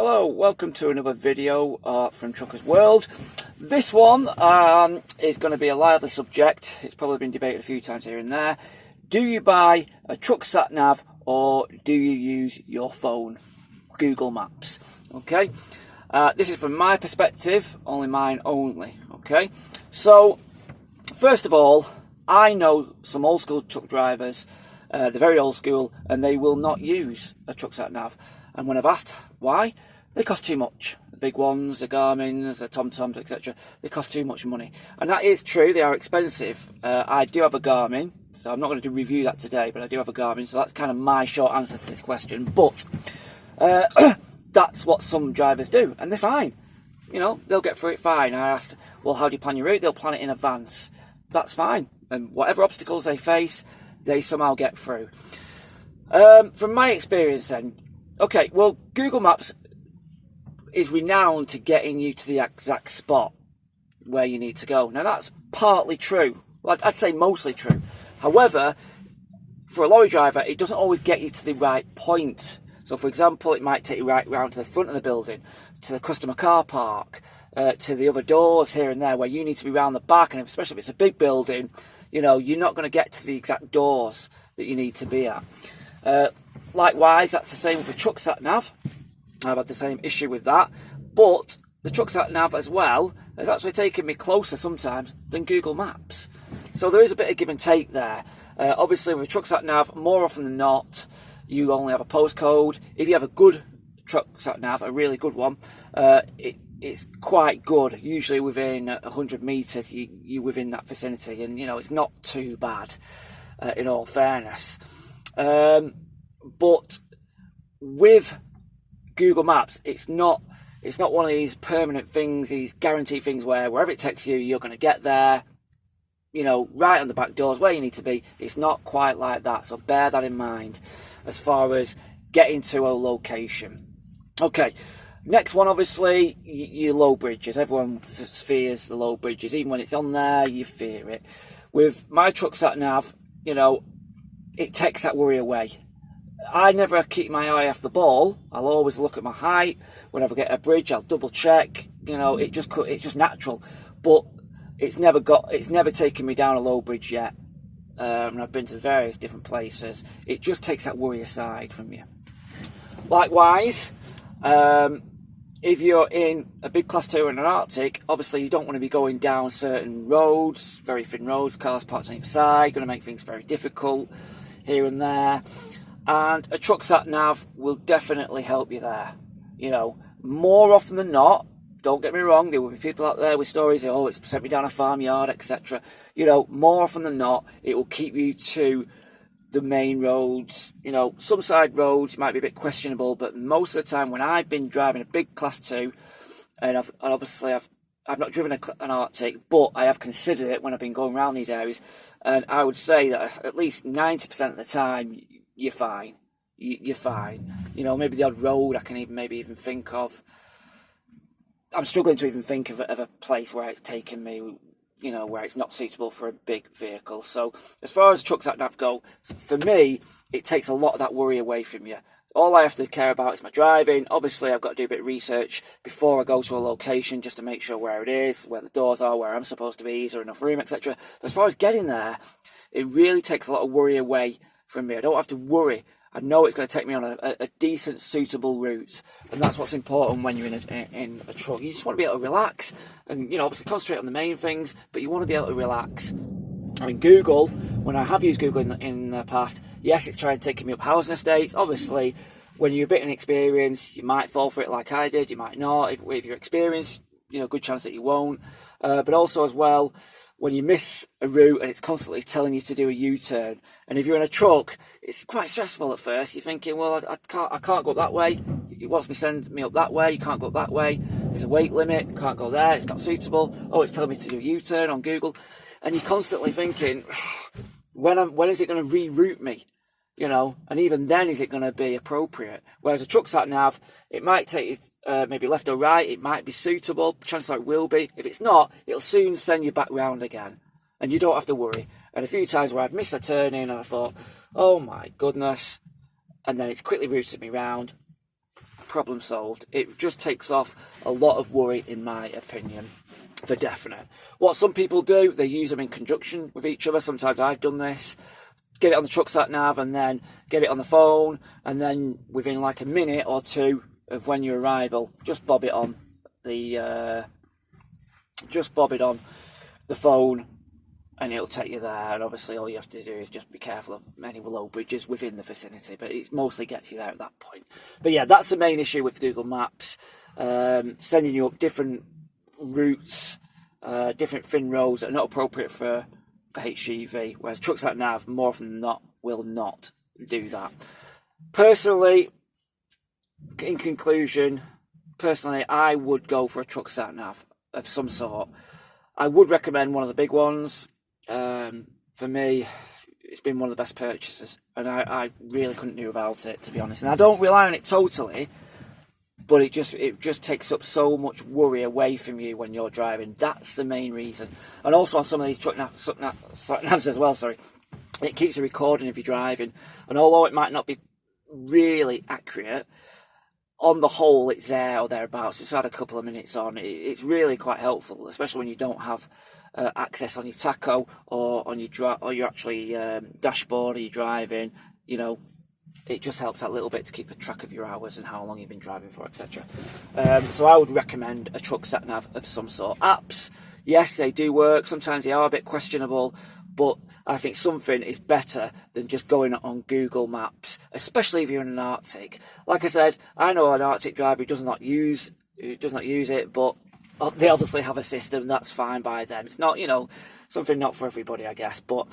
Hello, welcome to another video from Truckers World. This one is going to be a lively subject. It's probably been debated a few times here and there. Do you buy a truck sat nav or do you use your phone, Google Maps? Okay, this is from my perspective, only mine only. Okay, so first of all, I know some old school truck drivers, they're very old school, and they will not use a truck sat nav. And when I've asked why, they cost too much. The big ones, the Garmins, the TomToms, etc. They cost too much money. And that is true, they are expensive. I do have a Garmin, so I'm not going to review that today, but I do have a Garmin, so that's kind of my short answer to this question. But that's what some drivers do, and they're fine. You know, they'll get through it fine. I asked, well, how do you plan your route? They'll plan it in advance. That's fine. And whatever obstacles they face, they somehow get through. From my experience then, okay, well, Google Maps is renowned to getting you to the exact spot where you need to go. Now, that's partly true. Well, I'd say mostly true. However, for a lorry driver, it doesn't always get you to the right point. So, for example, it might take you right round to the front of the building, to the customer car park, to the other doors here and there where you need to be round the back. And especially if it's a big building, you know, you're not going to get to the exact doors that you need to be at. Likewise, that's the same with the truck sat nav. I've had the same issue with that, but the truck sat nav as well has actually taken me closer sometimes than Google Maps. So there is a bit of give and take there. Obviously with truck sat nav, more often than not, you only have a postcode. If you have a good truck sat nav, a really good one, it's quite good. Usually within 100 metres, you're within that vicinity, and you know it's not too bad, in all fairness. But with Google Maps, it's not one of these permanent things, these guaranteed things where wherever it takes you, you're going to get there, you know, right on the back doors where you need to be. It's not quite like that, so bear that in mind as far as getting to a location. Okay, next one, obviously, your low bridges. Everyone fears the low bridges. Even when it's on there, you fear it. With my truck sat nav, you know, it takes that worry away. I never keep my eye off the ball. I'll always look at my height. Whenever I get a bridge, I'll double check. You know, it's just natural. But it's never taken me down a low bridge yet. And I've been to various different places. It just takes that worry aside from you. Likewise, if you're in a big class 2 in an Arctic, obviously you don't want to be going down certain roads, very thin roads, cars parked on either side, going to make things very difficult here and there. And a truck sat nav will definitely help you there. You know, more often than not, don't get me wrong, there will be people out there with stories of, oh, it's sent me down a farmyard, etc. You know, more often than not, it will keep you to the main roads. You know, some side roads might be a bit questionable, but most of the time when I've been driving a big class 2, and I've not driven an Arctic, but I have considered it when I've been going around these areas, and I would say that at least 90% of the time, you're fine. You're fine. You know, maybe the odd road I can even think of. I'm struggling to even think of a place where it's taken me, you know, where it's not suitable for a big vehicle. So as far as truck sat nav go, for me, it takes a lot of that worry away from you. All I have to care about is my driving. Obviously, I've got to do a bit of research before I go to a location just to make sure where it is, where the doors are, where I'm supposed to be, is there enough room, etc. But as far as getting there, it really takes a lot of worry away from me. I don't have to worry. I know it's going to take me on a decent, suitable route, and that's what's important when you're in a truck. You just want to be able to relax, and you know, obviously concentrate on the main things, but you want to be able to relax. I mean, Google, when I have used Google in the past, yes, it's trying to take me up housing estates. Obviously, when you're a bit inexperienced, you might fall for it like I did. You might not. If you're experienced, you know, good chance that you won't. But also as well, when you miss a route and it's constantly telling you to do a U-turn, and if you're in a truck, it's quite stressful at first. You're thinking, well, I can't go up that way. It wants me to send me up that way. You can't go up that way. There's a weight limit. Can't go there. It's not suitable. Oh, it's telling me to do a U-turn on Google, and you're constantly thinking, when is it going to reroute me? You know, and even then, is it going to be appropriate? Whereas a truck sat nav, it might take you maybe left or right. It might be suitable. Chances are it will be. If it's not, it'll soon send you back round again, and you don't have to worry. And a few times where I've missed a turn in, and I thought, oh my goodness, and then it's quickly routed me round. problem solved. It just takes off a lot of worry, in my opinion, for definite. What some people do, they use them in conjunction with each other. Sometimes I've done this. Get it on the truck sat nav and then get it on the phone, and then within like a minute or two of when you arrival, just bob it on the phone, and it'll take you there. And obviously all you have to do is just be careful of any low bridges within the vicinity, but it mostly gets you there at that point. But yeah, that's the main issue with Google Maps, sending you up different routes, different thin roads that are not appropriate for HGV, whereas truck sat nav more often than not will not do that. Personally, in conclusion, I would go for a truck sat nav of some sort. I would recommend one of the big ones. For me, it's been one of the best purchases, and I really couldn't do without it, to be honest. And I don't rely on it totally, but it just takes up so much worry away from you when you're driving. That's the main reason. And also on some of these truck navs as well, sorry, it keeps a recording if you're driving. And although it might not be really accurate, on the whole, it's there or thereabouts. It's had a couple of minutes on. It's really quite helpful, especially when you don't have access on your tacho or on your actually dashboard or you're driving. You know, it just helps that little bit to keep a track of your hours and how long you've been driving for, etc. So I would recommend a truck sat nav of some sort. Apps, yes, they do work. Sometimes they are a bit questionable, but I think something is better than just going on Google Maps, especially if you're in an Arctic. Like I said, I know an Arctic driver who does not use it, but they obviously have a system that's fine by them. It's not, something not for everybody, I guess. But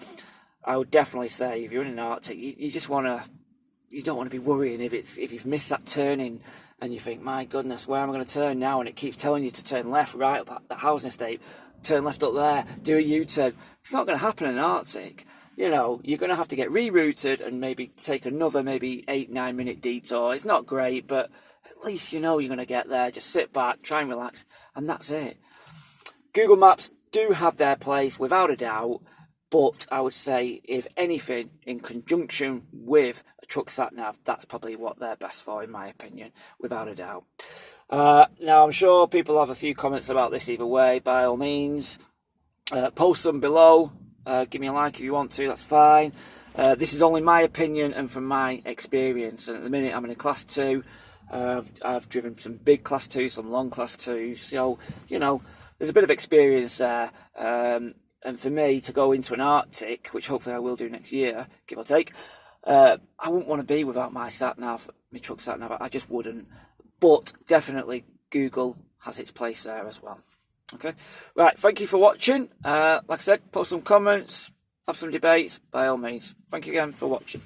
I would definitely say if you're in an Arctic, you don't want to be worrying if you've missed that turning and you think, my goodness, where am I going to turn now? And it keeps telling you to turn left, right up at the housing estate. Turn left up there, do a U-turn. It's not going to happen in Arctic. You're going to have to get rerouted and maybe take another 8-9 minute detour. It's not great, but at least you're going to get there. Just sit back, try and relax, and that's it. Google Maps do have their place, without a doubt, but I would say, if anything, in conjunction with a truck sat nav, that's probably what they're best for, in my opinion, without a doubt. Now, I'm sure people have a few comments about this either way. By all means, post them below. Give me a like if you want to, that's fine. This is only my opinion and from my experience. And at the minute, I'm in a Class 2. I've driven some big Class 2s, some long Class 2s. So, there's a bit of experience there. And for me to go into an Arctic, which hopefully I will do next year, give or take, I wouldn't want to be without my sat-nav, my truck sat-nav. I just wouldn't. But definitely Google has its place there as well. Okay, right, thank you for watching. Like I said, post some comments, have some debates, by all means. Thank you again for watching.